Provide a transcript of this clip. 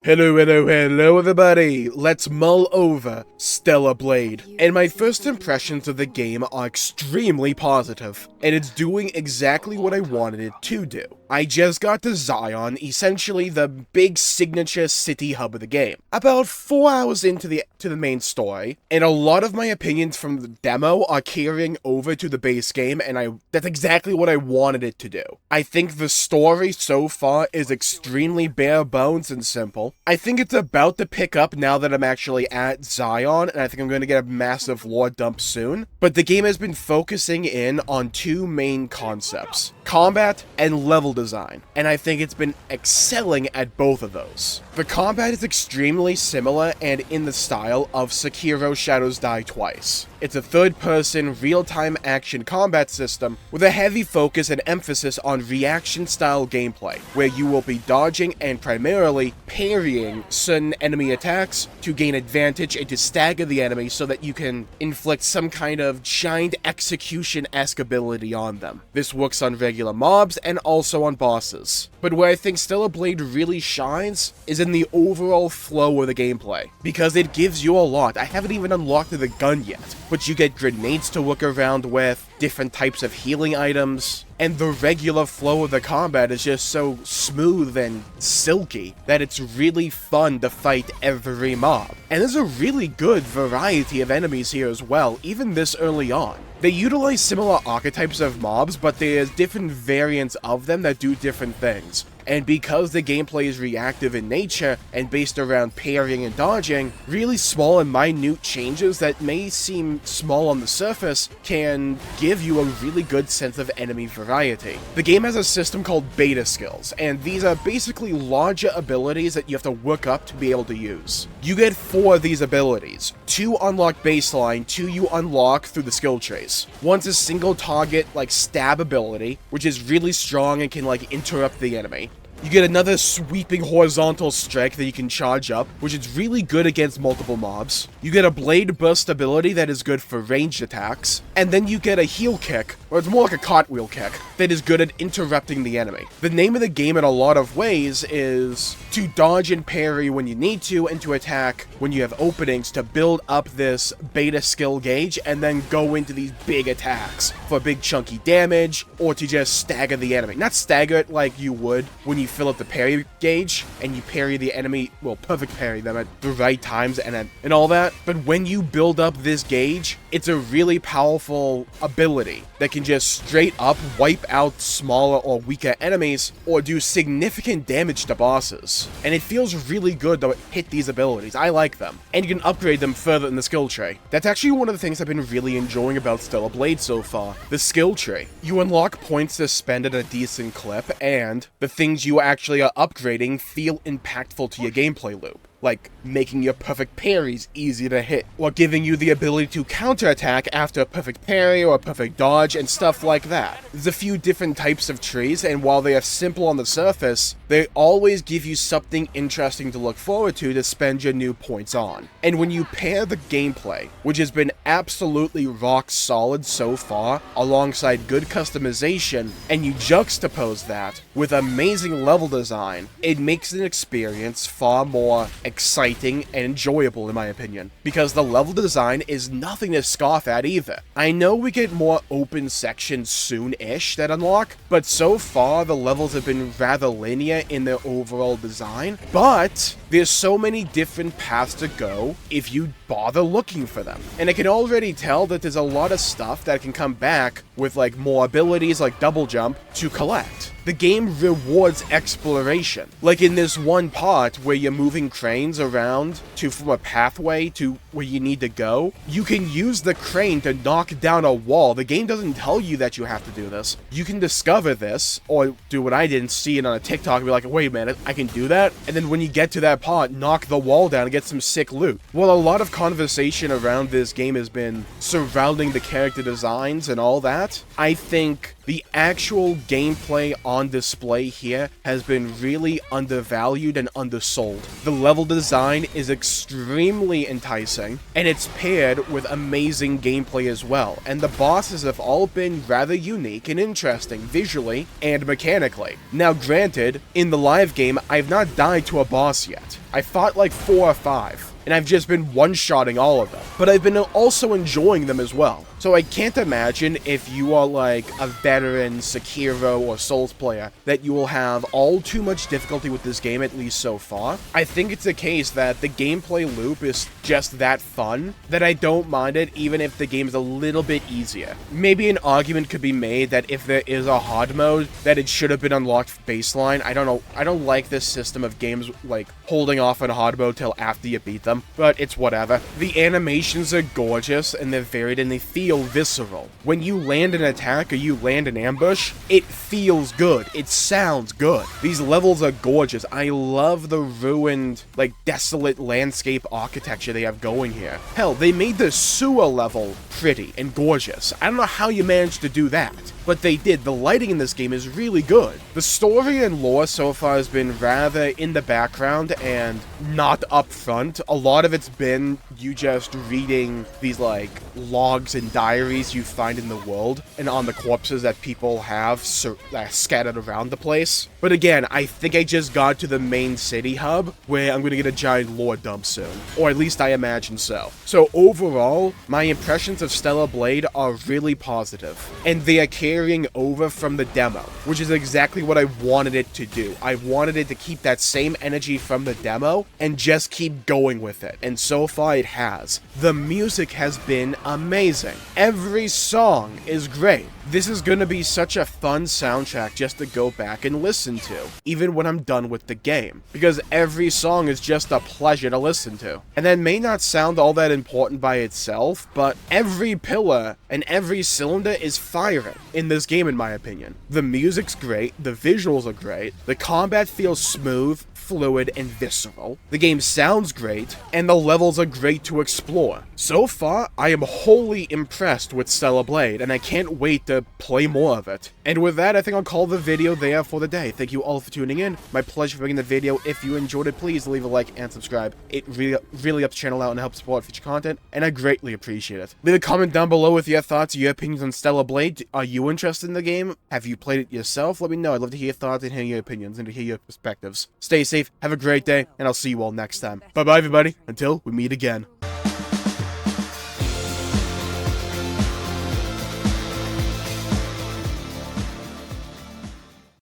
Hello everybody, let's mull over Stellar Blade. And my first impressions of the game are extremely positive, and it's doing exactly what I wanted it to do. I just got to Zion, essentially the big signature city hub of the game, about 4 hours into the main story, and a lot of my opinions from the demo are carrying over to the base game, and that's exactly what I wanted it to do. I think the story so far is extremely bare bones and simple. I think it's about to pick up now that I'm actually at Zion, and I think I'm going to get a massive lore dump soon. But the game has been focusing in on two main concepts: combat and level design, and I think it's been excelling at both of those. The combat is extremely similar and in the style of Sekiro Shadows Die Twice. It's a third-person, real-time action combat system with a heavy focus and emphasis on reaction-style gameplay, where you will be dodging and primarily parrying certain enemy attacks to gain advantage and to stagger the enemy so that you can inflict some kind of giant execution-esque ability on them. This works on regular mobs and also on bosses. But where I think Stellar Blade really shines is in the overall flow of the gameplay, because it gives you a lot. I haven't even unlocked the gun yet, but you get grenades to work around with, different types of healing items, and the regular flow of the combat is just so smooth and silky that it's really fun to fight every mob. And there's a really good variety of enemies here as well, even this early on. They utilize similar archetypes of mobs, but there's different variants of them that do different things. And because the gameplay is reactive in nature and based around parrying and dodging, really small and minute changes that may seem small on the surface can give you a really good sense of enemy variety. The game has a system called beta skills, and these are basically larger abilities that you have to work up to be able to use. You get 4 of these abilities. 2 unlock baseline, 2 you unlock through the skill trees. One's a single target, like stab ability, which is really strong and can like interrupt the enemy. You get another sweeping horizontal strike that you can charge up, which is really good against multiple mobs. You get a blade burst ability that is good for ranged attacks. And then you get a heel kick, or it's more like a cartwheel kick, that is good at interrupting the enemy. The name of the game in a lot of ways is to dodge and parry when you need to, and to attack when you have openings to build up this beta skill gauge, and then go into these big attacks for big chunky damage, or to just stagger the enemy. Not stagger it like you would when you fill up the parry gauge and you parry the enemy, well, perfect parry them at the right times and all that, but when you build up this gauge, it's a really powerful ability that can just straight up wipe out smaller or weaker enemies or do significant damage to bosses. And it feels really good to hit these abilities. I like them. And you can upgrade them further in the skill tree. That's actually one of the things I've been really enjoying about Stellar Blade so far. The skill tree. You unlock points to spend at a decent clip, and the things you actually are upgrading feel impactful to your gameplay loop, like making your perfect parries easy to hit, or giving you the ability to counterattack after a perfect parry or a perfect dodge and stuff like that. There's a few different types of trees, and while they are simple on the surface, they always give you something interesting to look forward to spend your new points on. And when you pair the gameplay, which has been absolutely rock solid so far, alongside good customization, and you juxtapose that with amazing level design, it makes an experience far more exciting and enjoyable, in my opinion, because the level design is nothing to scoff at either. I know we get more open sections soon-ish that unlock, but so far the levels have been rather linear in their overall design, but there's so many different paths to go if you bother looking for them. And I can already tell that there's a lot of stuff that can come back with like more abilities like double jump to collect. The game rewards exploration. Like in this one part where you're moving cranes around to form a pathway to where you need to go, you can use the crane to knock down a wall. The game doesn't tell you that you have to do this. You can discover this, or do what I did and see it on a TikTok and be like, wait a minute, I can do that? And then when you get to that part, knock the wall down and get some sick loot. Well, a lot of conversation around this game has been surrounding the character designs and all that. I think The actual gameplay on display here has been really undervalued and undersold. The level design is extremely enticing, and it's paired with amazing gameplay as well, and the bosses have all been rather unique and interesting visually and mechanically. Now granted, in the live game, I've not died to a boss yet. I fought like 4 or 5, and I've just been one-shotting all of them, but I've been also enjoying them as well. So I can't imagine if you are like a veteran Sekiro or Souls player that you will have all too much difficulty with this game, at least so far. I think it's a case that the gameplay loop is just that fun that I don't mind it even if the game is a little bit easier. Maybe an argument could be made that if there is a hard mode, that it should have been unlocked baseline. I don't know. I don't like this system of games like holding off on hard mode till after you beat them, but it's whatever. The animations are gorgeous and they're varied and they feel visceral. When you land an attack or you land an ambush, it feels good. It sounds good. These levels are gorgeous. I love the ruined, like, desolate landscape architecture they have going here. Hell, they made the sewer level pretty and gorgeous. I don't know how you managed to do that, but they did. The lighting in this game is really good. The story and lore so far has been rather in the background and not up front. A lot of it's been you just reading these like logs and diaries you find in the world and on the corpses that people have scattered around the place. But again, I think I just got to the main city hub where I'm gonna get a giant lore dump soon, or at least I imagine so. So overall, my impressions of Stellar Blade are really positive, and they are carrying over from the demo, which is exactly what I wanted it to do. I wanted it to keep that same energy from the demo and just keep going with it, and so far it has. The music has been amazing. Every song is great. This is gonna be such a fun soundtrack just to go back and listen to, even when I'm done with the game, because every song is just a pleasure to listen to. And that may not sound all that important by itself, but every pillar and every cylinder is firing in this game, in my opinion. The music's great, the visuals are great, the combat feels smooth, fluid, and visceral. The game sounds great, and the levels are great to explore. So far, I am wholly impressed with Stellar Blade, and I can't wait to play more of it. And with that, I think I'll call the video there for the day. Thank you all for tuning in. My pleasure for making the video. If you enjoyed it, please leave a like and subscribe. It really helps the channel out and helps support future content, and I greatly appreciate it. Leave a comment down below with your thoughts, your opinions on Stellar Blade. Are you interested in the game? Have you played it yourself? Let me know. I'd love to hear your thoughts and hear your opinions and to hear your perspectives. Stay safe, have a great day, and I'll see you all next time. Bye-bye, everybody, until we meet again.